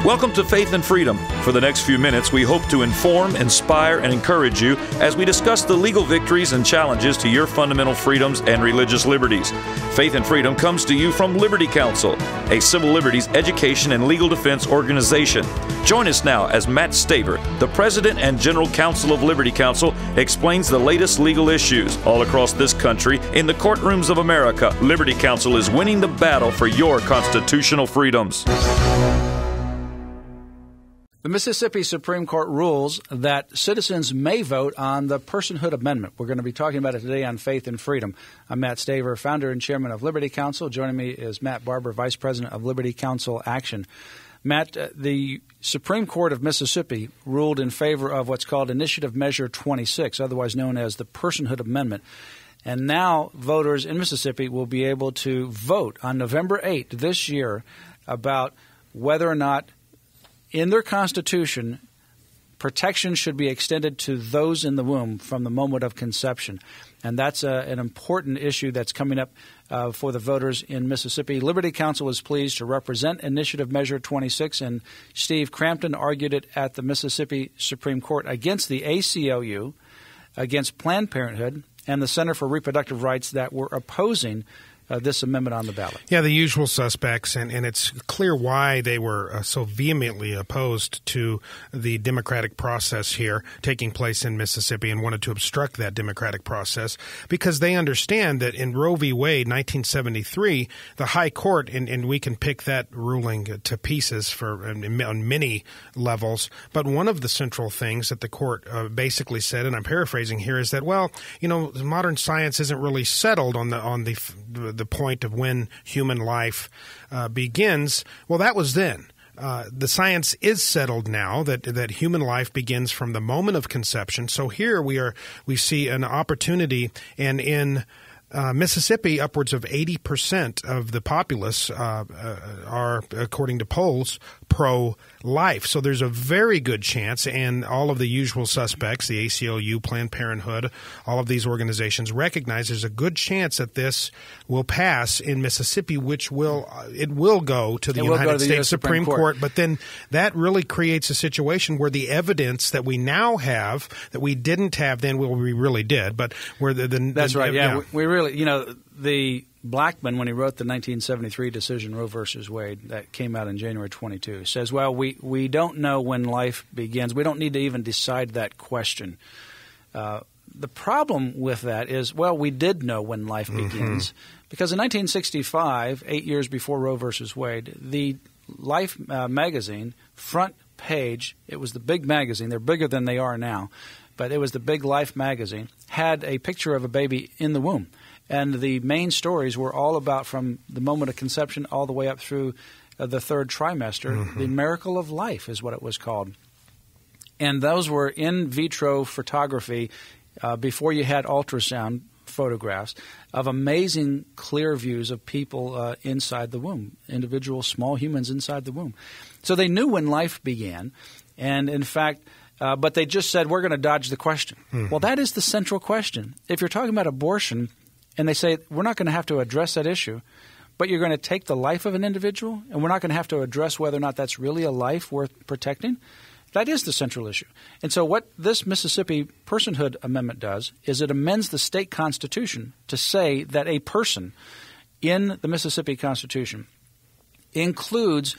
Welcome to Faith and Freedom. For the next few minutes, we hope to inform, inspire, and encourage you as we discuss the legal victories and challenges to your fundamental freedoms and religious liberties. Faith and Freedom comes to you from Liberty Counsel, a civil liberties education and legal defense organization. Join us now as Matt Staver, the President and General Counsel of Liberty Counsel, explains the latest legal issues all across this country in the courtrooms of America. Liberty Counsel is winning the battle for your constitutional freedoms. The Mississippi Supreme Court rules that citizens may vote on the Personhood Amendment. We're going to be talking about it today on Faith and Freedom. I'm Matt Staver, founder and chairman of Liberty Counsel. Joining me is Matt Barber, vice president of Liberty Counsel Action. Matt, the Supreme Court of Mississippi ruled in favor of what's called Initiative Measure 26, otherwise known as the Personhood Amendment. And now voters in Mississippi will be able to vote on November 8th this year about whether or not in their Constitution, protection should be extended to those in the womb from the moment of conception. And that's an important issue that's coming up for the voters in Mississippi. Liberty Counsel is pleased to represent Initiative Measure 26, and Steve Crampton argued it at the Mississippi Supreme Court against the ACLU, against Planned Parenthood, and the Center for Reproductive Rights that were opposing this amendment on the ballot. Yeah, the usual suspects, and it's clear why they were so vehemently opposed to the democratic process here taking place in Mississippi and wanted to obstruct that democratic process because they understand that in Roe v. Wade, 1973, the High Court, and we can pick that ruling to pieces on many levels, but one of the central things that the court basically said, and I'm paraphrasing here, is that, well, you know, modern science isn't really settled on the point of when human life begins. Well, that was then. The science is settled now that human life begins from the moment of conception. So here we see an opportunity, and in Mississippi, upwards of 80% of the populace are, according to polls, pro-life. So there's a very good chance, and all of the usual suspects, the ACLU, Planned Parenthood, all of these organizations recognize there's a good chance that this will pass in Mississippi, which will go to the United States Supreme Court. But then that really creates a situation where the evidence that we now have, that we didn't have then, well, we really did, but where That's right, yeah. We really, the Blackmun, when he wrote the 1973 decision, Roe versus Wade, that came out in January 22, says, well, we don't know when life begins. We don't need to even decide that question. The problem with that is, well, we did know when life begins, because in 1965, 8 years before Roe versus Wade, the Life magazine front page, it was the big magazine. They're bigger than they are now, but it was the big Life magazine, had a picture of a baby in the womb. And the main stories were all about from the moment of conception all the way up through the third trimester. The miracle of life is what it was called. And those were in vitro photography before you had ultrasound photographs of amazing clear views of people inside the womb, individual small humans inside the womb. So they knew when life began. And in fact, but they just said, we're going to dodge the question. Well, that is the central question. If you're talking about abortion, and they say, we're not going to have to address that issue, but you're going to take the life of an individual, and we're not going to have to address whether or not that's really a life worth protecting, that is the central issue. And so what this Mississippi Personhood Amendment does is it amends the state constitution to say that a person in the Mississippi Constitution includes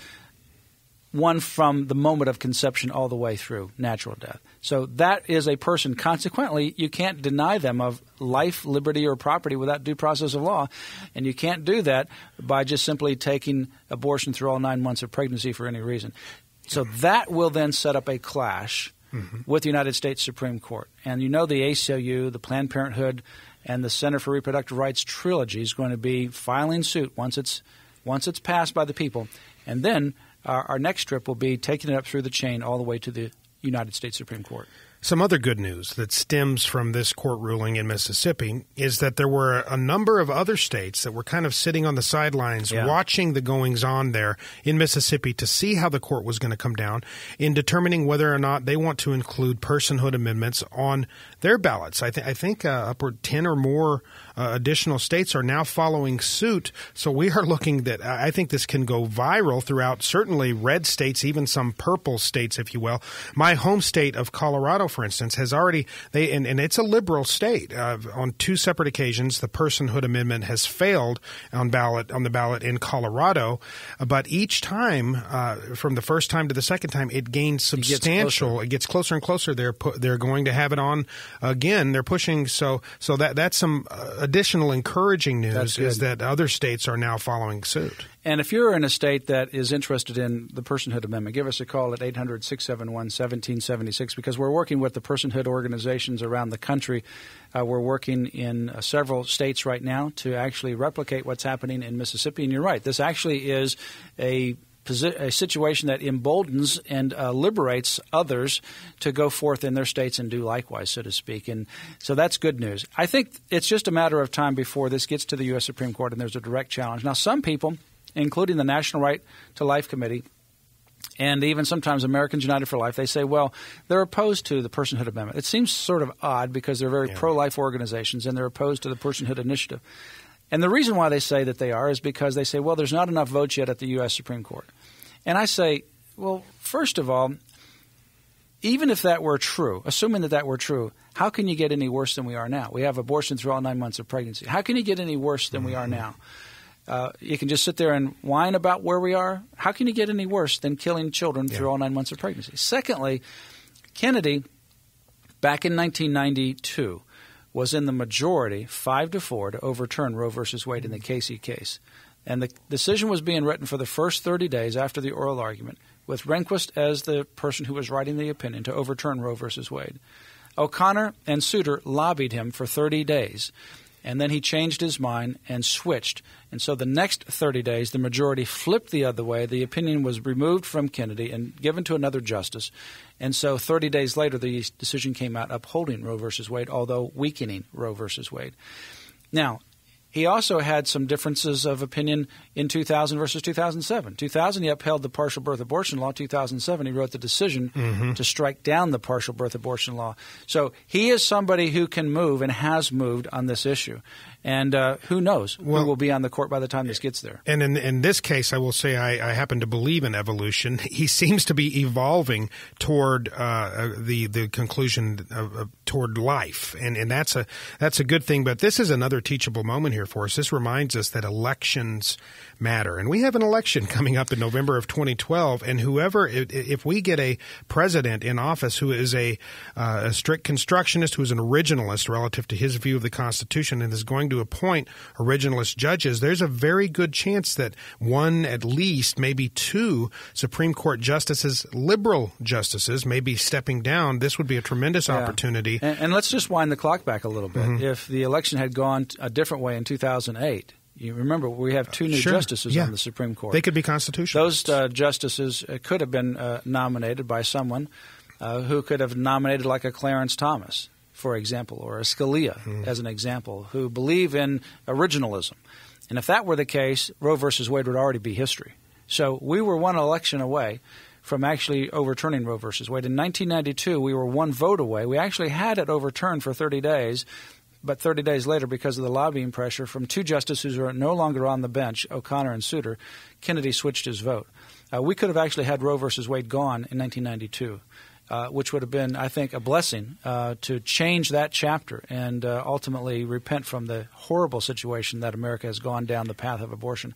one from the moment of conception all the way through natural death. So that is a person. Consequently, you can't deny them of life, liberty, or property without due process of law. And you can't do that by just simply taking abortion through all 9 months of pregnancy for any reason. So that will then set up a clash with the United States Supreme Court. And you know the ACLU, the Planned Parenthood, and the Center for Reproductive Rights trilogy is going to be filing suit once it's passed by the people. And then our next trip will be taking it up through the chain all the way to the United States Supreme Court. Some other good news that stems from this court ruling in Mississippi is that there were a number of other states that were kind of sitting on the sidelines watching the goings-on there in Mississippi to see how the court was going to come down in determining whether or not they want to include personhood amendments on their ballots. I think upward 10 or more additional states are now following suit. So we are looking that I think this can go viral throughout certainly red states, even some purple states, if you will. My home state of Colorado, for instance, has already and it's a liberal state. On two separate occasions, the Personhood Amendment has failed on the ballot in Colorado, but each time, from the first time to the second time, it gains substantial. It gets closer and closer. They're going to have it on again. They're pushing. So that's some additional encouraging news is that other states are now following suit. And if you're in a state that is interested in the Personhood Amendment, give us a call at 800-671-1776 because we're working with the personhood organizations around the country. We're working in several states right now to actually replicate what's happening in Mississippi. And you're right. This actually is a situation that emboldens and liberates others to go forth in their states and do likewise, so to speak. And so that's good news. I think it's just a matter of time before this gets to the U.S. Supreme Court and there's a direct challenge. Now, some people, including the National Right to Life Committee and even sometimes Americans United for Life, they say, well, they're opposed to the Personhood Amendment. It seems sort of odd because they're very pro-life organizations and they're opposed to the Personhood Initiative. And the reason why they say that they are is because they say, well, there's not enough votes yet at the U.S. Supreme Court. And I say, well, first of all, even if that were true, assuming that were true, how can you get any worse than we are now? We have abortion through all 9 months of pregnancy. How can you get any worse than we are now? You can just sit there and whine about where we are. How can you get any worse than killing children through all 9 months of pregnancy? Secondly, Kennedy, back in 1992, was in the majority, 5-4, to overturn Roe v. Wade in the Casey case. And the decision was being written for the first 30 days after the oral argument, with Rehnquist as the person who was writing the opinion to overturn Roe v. Wade. O'Connor and Souter lobbied him for 30 days. And then he changed his mind and switched. And so the next 30 days, the majority flipped the other way. The opinion was removed from Kennedy and given to another justice. And so 30 days later, the decision came out upholding Roe v. Wade, although weakening Roe v. Wade. Now, he also had some differences of opinion in 2000 versus 2007. 2000, he upheld the partial birth abortion law. 2007, he wrote the decision to strike down the partial birth abortion law. So he is somebody who can move and has moved on this issue. And who knows who will be on the court by the time this gets there. And in this case, I will say I happen to believe in evolution. He seems to be evolving toward the conclusion toward life, and that's a good thing. But this is another teachable moment here for us. This reminds us that elections matter, and we have an election coming up in November of 2012. And if we get a president in office who is a strict constructionist, who is an originalist relative to his view of the Constitution, and is going to appoint originalist judges, there's a very good chance that one, at least, maybe two Supreme Court justices, liberal justices, may be stepping down. This would be a tremendous opportunity. And let's just wind the clock back a little bit. If the election had gone a different way in 2008, you remember we have two new justices on the Supreme Court. They could be constitutionalists. Those justices could have been nominated by someone who could have nominated like a Clarence Thomas, for example, or a Scalia, as an example, who believe in originalism. And if that were the case, Roe versus Wade would already be history. So we were one election away from actually overturning Roe versus Wade. In 1992, we were one vote away. We actually had it overturned for 30 days, but 30 days later, because of the lobbying pressure from two justices who are no longer on the bench, O'Connor and Souter, Kennedy switched his vote. We could have actually had Roe versus Wade gone in 1992. Which would have been, I think, a blessing to change that chapter and ultimately repent from the horrible situation that America has gone down the path of abortion.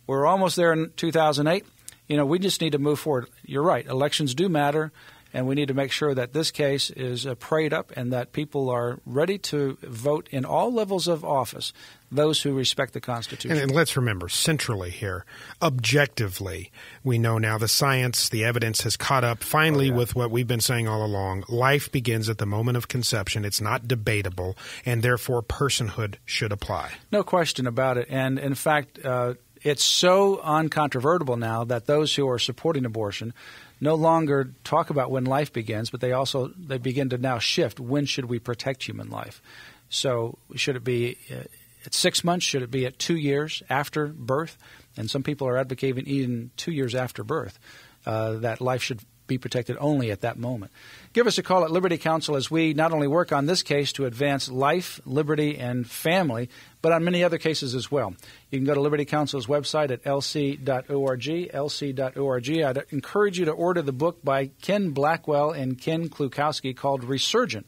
We're almost there in 2008. We just need to move forward. You're right. Elections do matter, and we need to make sure that this case is prayed up and that people are ready to vote in all levels of office, those who respect the Constitution. And let's remember, centrally here, objectively, we know now the science, the evidence has caught up finally with what we've been saying all along. Life begins at the moment of conception. It's not debatable, and therefore personhood should apply. No question about it. And in fact, it's so uncontrovertible now that those who are supporting abortion no longer talk about when life begins, but they begin to now shift. When should we protect human life? So should it be at 6 months? Should it be at 2 years after birth? And some people are advocating even 2 years after birth that life should be protected only at that moment. Give us a call at Liberty Counsel as we not only work on this case to advance life, liberty, and family, but on many other cases as well. You can go to Liberty Counsel's website at lc.org, lc.org. I'd encourage you to order the book by Ken Blackwell and Ken Klukowski called Resurgent: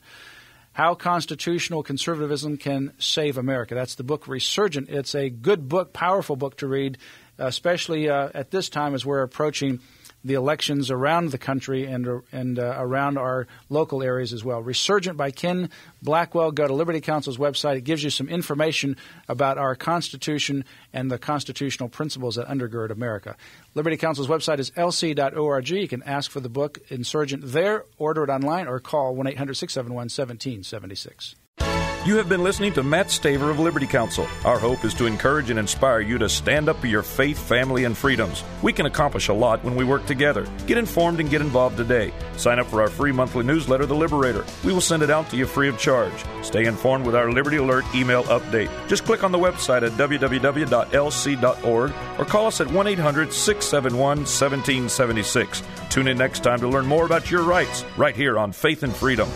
How Constitutional Conservatism Can Save America. That's the book Resurgent. It's a good book, powerful book to read, especially at this time as we're approaching the elections around the country and around our local areas as well. Resurgent by Ken Blackwell. Go to Liberty Counsel's website. It gives you some information about our Constitution and the constitutional principles that undergird America. Liberty Counsel's website is lc.org. You can ask for the book Insurgent there, order it online, or call 1-800-671-1776. You have been listening to Matt Staver of Liberty Counsel. Our hope is to encourage and inspire you to stand up for your faith, family, and freedoms. We can accomplish a lot when we work together. Get informed and get involved today. Sign up for our free monthly newsletter, The Liberator. We will send it out to you free of charge. Stay informed with our Liberty Alert email update. Just click on the website at www.lc.org or call us at 1-800-671-1776. Tune in next time to learn more about your rights right here on Faith and Freedom.